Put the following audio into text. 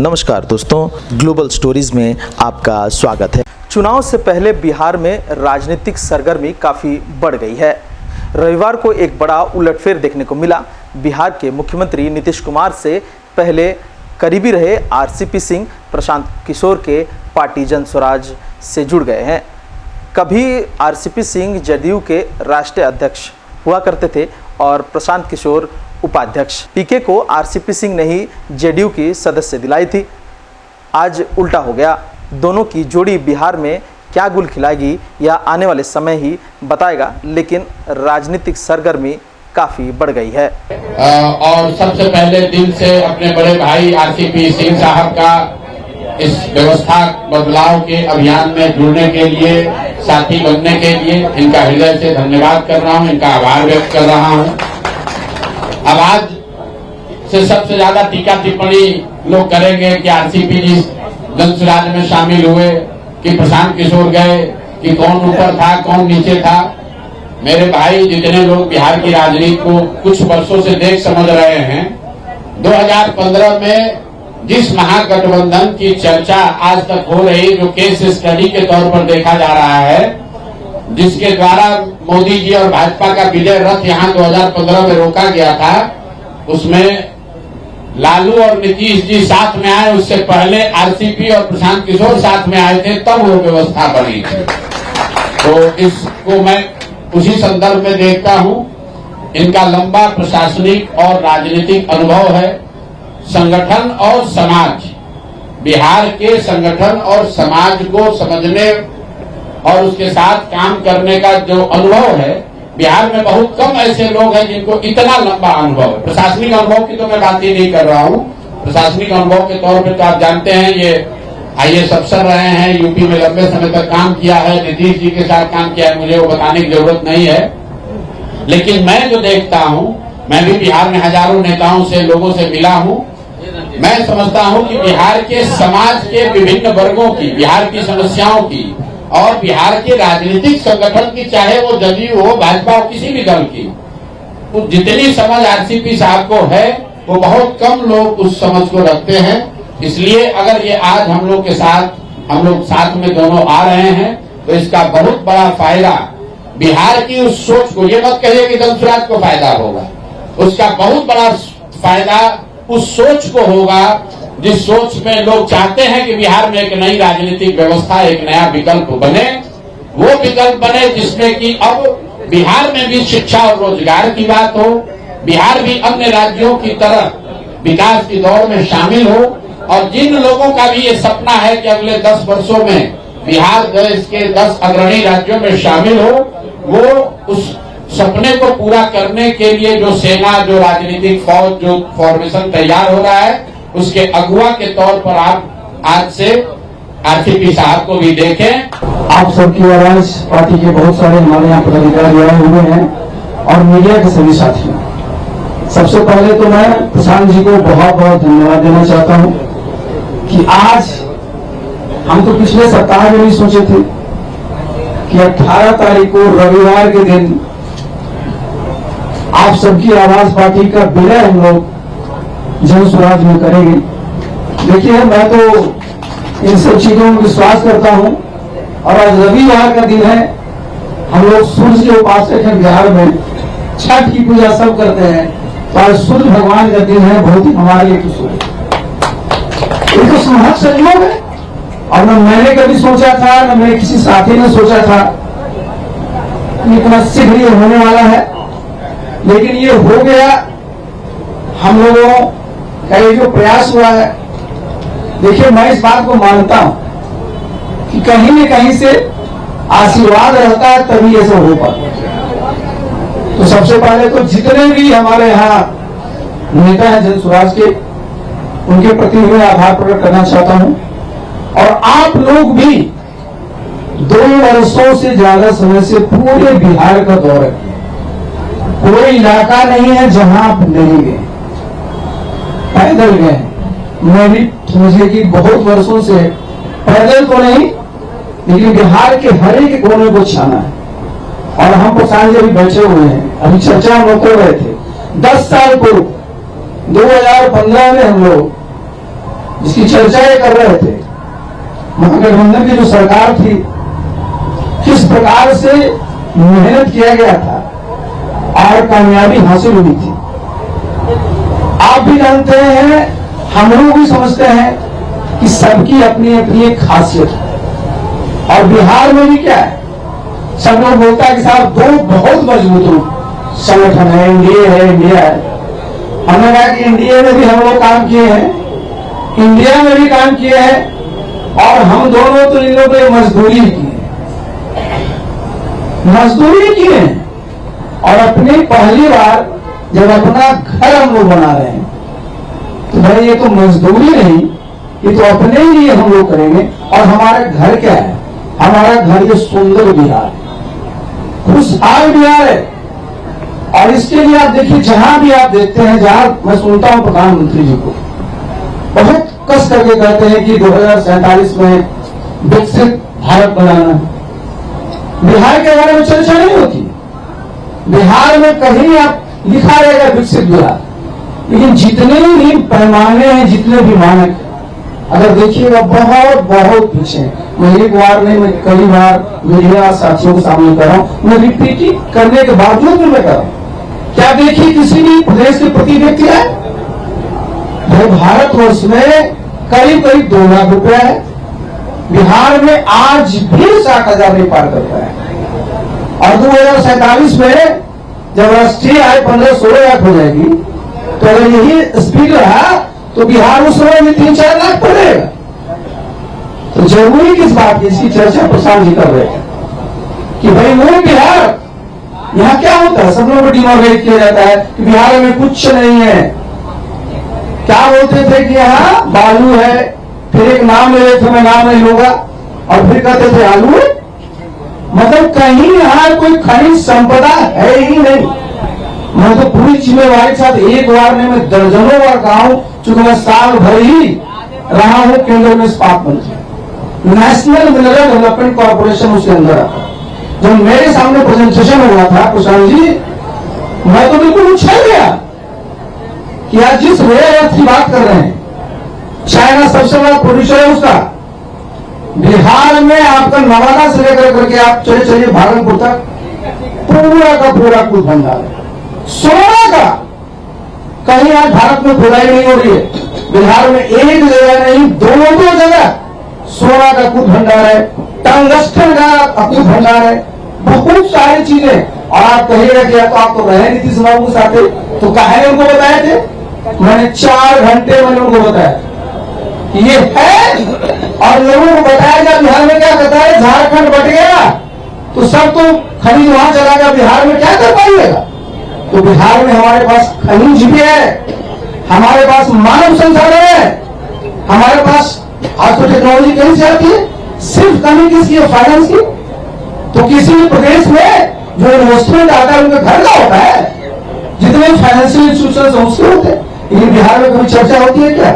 नमस्कार दोस्तों, global stories में आपका स्वागत है। चुनाव से पहले बिहार में राजनीतिक सरगर्मी काफ़ी बढ़ गई है। रविवार को एक बड़ा उलटफेर देखने को मिला। बिहार के मुख्यमंत्री नीतीश कुमार से पहले करीबी रहे आरसीपी सिंह प्रशांत किशोर के पार्टी जन स्वराज से जुड़ गए हैं। कभी आरसीपी सिंह जदयू के राष्ट्रीय अध्यक्ष हुआ करते थे और प्रशांत किशोर उपाध्यक्ष। पीके को आरसीपी सिंह ने ही जेडीयू की सदस्य दिलाई थी। आज उल्टा हो गया। दोनों की जोड़ी बिहार में क्या गुल खिलाएगी या आने वाले समय ही बताएगा, लेकिन राजनीतिक सरगर्मी काफी बढ़ गई है। और सबसे पहले दिल से अपने बड़े भाई आरसीपी सिंह साहब का इस व्यवस्था बदलाव के अभियान में जुड़ने के लिए, साथी बनने के लिए इनका हृदय से धन्यवाद कर रहा हूं, इनका आभार व्यक्त कर रहा हूं। अब आज से सबसे ज्यादा टीका टिप्पणी लोग करेंगे कि आरसीपी जी जन स्वराज में शामिल हुए, कि प्रशांत किशोर गए, कि कौन ऊपर था कौन नीचे था। मेरे भाई, जितने लोग बिहार की राजनीति को कुछ वर्षों से देख समझ रहे हैं, 2015 में जिस महागठबंधन की चर्चा आज तक हो रही, जो केस स्टडी के तौर पर देखा जा रहा है, जिसके द्वारा मोदी जी और भाजपा का विजय रथ यहां 2015 में रोका गया था, उसमें लालू और नीतीश जी साथ में आए। उससे पहले आरसीपी और प्रशांत किशोर साथ में आए थे, तब वो व्यवस्था बनी थी। तो इसको मैं उसी संदर्भ में देखता हूं। इनका लंबा प्रशासनिक और राजनीतिक अनुभव है। संगठन और समाज, बिहार के संगठन और समाज को समझने और उसके साथ काम करने का जो अनुभव है, बिहार में बहुत कम ऐसे लोग हैं जिनको इतना लंबा अनुभव है। प्रशासनिक अनुभव की तो मैं बात ही नहीं कर रहा हूँ। प्रशासनिक अनुभव के तौर पर तो आप जानते हैं, ये आईएएस अफसर रहे हैं, यूपी में लंबे समय तक काम किया है, नीतीश जी के साथ काम किया है, मुझे वो बताने की जरूरत नहीं है। लेकिन मैं जो देखता हूँ, मैं भी बिहार में हजारों नेताओं से, लोगों से मिला हूँ, मैं समझता हूँ कि बिहार के समाज के विभिन्न वर्गों की, बिहार की समस्याओं की और बिहार के राजनीतिक संगठन की, चाहे वो जदयू हो, भाजपा हो, किसी भी दल की, तो जितनी समझ आरसीपी साहब को है, वो बहुत कम लोग उस समझ को रखते हैं। इसलिए अगर ये आज हम लोग के साथ, हम लोग साथ में दोनों आ रहे हैं, तो इसका बहुत बड़ा फायदा बिहार की उस सोच को, ये मत कहिए कि जन स्वराज को फायदा होगा, उसका बहुत बड़ा फायदा उस सोच को होगा, जिस सोच में लोग चाहते हैं कि बिहार में एक नई राजनीतिक व्यवस्था, एक नया विकल्प बने। वो विकल्प बने जिसमें कि अब बिहार में भी शिक्षा और रोजगार की बात हो, बिहार भी अन्य राज्यों की तरह विकास की दौड़ में शामिल हो, और जिन लोगों का भी ये सपना है कि अगले 10 वर्षों में बिहार देश के 10 अग्रणी राज्यों में शामिल हो, वो उस सपने को पूरा करने के लिए जो सेना, जो राजनीतिक फौज, जो फॉर्मेशन तैयार हो रहा है, उसके अगुवा के तौर पर आप आज से आरसीपी साहब को भी देखें। आप सबकी आवाज, पार्टी के बहुत सारे हमारे यहाँ पदाधिकारी आए हुए हैं और मीडिया के सभी साथियों, सबसे पहले तो मैं प्रशांत जी को बहुत बहुत धन्यवाद देना चाहता हूँ कि आज हम तो पिछले सप्ताह में भी सोचे थे कि 18 तारीख को रविवार के दिन आप सबकी आवाज पार्टी का विलय हम लोग जन स्वराज में करेंगे। देखिए, मैं तो इन सब चीजों में विश्वास करता हूं, और आज रविवार का दिन है। हम लोग सूर्य के उपासक हैं बिहार में, छठ की पूजा सब करते हैं, तो आज सूर्य भगवान का दिन है। बहुत ही हमारे लिए तो सुहाग संयोग है, और न मैंने कभी सोचा था, न मेरे किसी साथी ने सोचा था कि इतना शीघ्र ये होने वाला है, लेकिन ये हो गया। हम लोगों का ये जो प्रयास हुआ है, देखिए, मैं इस बात को मानता हूं कि कहीं न कहीं से आशीर्वाद रहता है, तभी ये सब हो पाता। तो सबसे पहले तो जितने भी हमारे यहाँ नेता हैं जन स्वराज के, उनके प्रति मैं आभार प्रकट करना चाहता हूं। और आप लोग भी 2 वर्षों से ज्यादा समय से पूरे बिहार का दौरा किया, कोई इलाका नहीं है जहां आप नहीं गए, पैदल गए। मैं भी मुझे कि बहुत वर्षों से पैदल तो नहीं, लेकिन बिहार के हर एक कोने को छाना है। और हम प्रशांत जी अभी बैठे हुए हैं, अभी चर्चा हम लोग कर रहे थे, 10 साल पूर्व 2015 में हम लोग जिसकी चर्चा ये कर रहे थे, महागठबंधन की जो सरकार थी, किस प्रकार से मेहनत किया गया था और कामयाबी हासिल हुई थी। आप भी जानते हैं, हम लोग भी समझते हैं कि सबकी अपनी अपनी एक खासियत है। और बिहार में भी क्या है, सब लोग बोलता है कि साहब दो बहुत मजबूत संगठन है, एनडीए है, इंडिया है। हमने कहा कि एनडीए में भी हम लोग काम किए हैं, इंडिया में भी काम किए हैं, और हम दोनों तो इन लोगों ने मजदूरी की है, मजदूरी की है। और अपनी पहली बार जब अपना घर हम लोग बना रहे हैं, तो भाई ये तो मजदूरी नहीं, ये तो अपने ही लिए हम लोग करेंगे। और हमारा घर क्या है, हमारा घर ये सुंदर बिहार, खुशहाल बिहार है। और इसके लिए आप देखिए, जहां भी आप देखते हैं, जहां मैं सुनता हूं प्रधानमंत्री जी को बहुत कस करके कहते हैं कि 2047 में विकसित भारत बनाना है। बिहार के बारे में चर्चा नहीं होती। बिहार में कहीं आप लिखा रहेगा विकसित बिहार, लेकिन जितने भी पैमाने हैं, जितने भी मानक, अगर देखिएगा बहुत बहुत पीछे हैं। मैं एक बार नहीं, मैं कई बार मीडिया साथियों के सामने कर रहा हूं, मैं रिपीटिंग करने के बावजूद भी मैं कर रहा हूं। क्या देखिए किसी भी प्रदेश के प्रति व्यक्ति है, भाई भारतवर्ष में करीब करीब 2 लाख रुपया है, बिहार में आज भी 7,000 नहीं पार करता है। और 2047 में जब राष्ट्रीय आय 15-16 लाख हो जाएगी, तो अगर यही स्पीड रहा तो बिहार उस समय में 3-4 लाख पड़ेगा। तो जरूरी किस बात की, इसकी चर्चा प्रशांत जी कर रहे हैं कि भाई वो बिहार, यहाँ क्या होता है, सब लोगों को डिमोटिवेट किया जाता है कि बिहार में कुछ नहीं है। क्या बोलते थे कि यहाँ बालू है, फिर एक नाम ले रहे थे, मैं नाम नहीं लूंगा, और फिर कहते थे आलू। मतलब कहीं यहाँ कोई खनिज संपदा है ही नहीं। मैं तो पूरी जिम्मेवारी के साथ एक बार नहीं, मैं दर्जनों बार कहा हूं, चूंकि मैं साल भर ही रहा हूं केंद्र में इस्पात मंत्री, नेशनल मिनरल डेवलपमेंट कॉर्पोरेशन उसके अंदर आता। जब मेरे सामने प्रेजेंटेशन हुआ था प्रशांत जी, मैं तो बिल्कुल उछल गया कि आज जिस रेयर अर्थ की बात कर रहे हैं, चाइना सबसे बड़ा प्रोड्यूसर है उसका, बिहार में आपका नवादा से लेकर करके आप चले चलिए भागलपुर तक, पूरा का पूरा कुल भंडार है सोना का। कहीं आज भारत में खुदाई नहीं हो रही है, बिहार में एक जगह नहीं, दो जगह सोना का कुल भंडार है, टंगस्टन का कुल भंडार है, बहुत सारी चीजें। और आप कहिएगा कि तो आप तो रहे नीतीश बाबू के साथ, तो काहे उनको बताए थे, मैंने 4 घंटे मैंने उनको बताया ये है। और लोगों को बताया जाए बिहार में क्या करता है, झारखंड बट गया तो सब तो खनिज वहां चला गया, बिहार में क्या कर पाइएगा। तो बिहार में हमारे पास खनिज भी है, हमारे पास मानव संसाधन है, हमारे पास आज तो टेक्नोलॉजी कहीं से आती है, सिर्फ कमी किसकी है, फाइनेंस की। तो किसी भी प्रदेश में जो इन्वेस्टमेंट आता है उनका घर का होता है, जितने फाइनेंशियल इंस्टीट्यूशन उसके होते हैं, लेकिन बिहार में कभी चर्चा होती है क्या?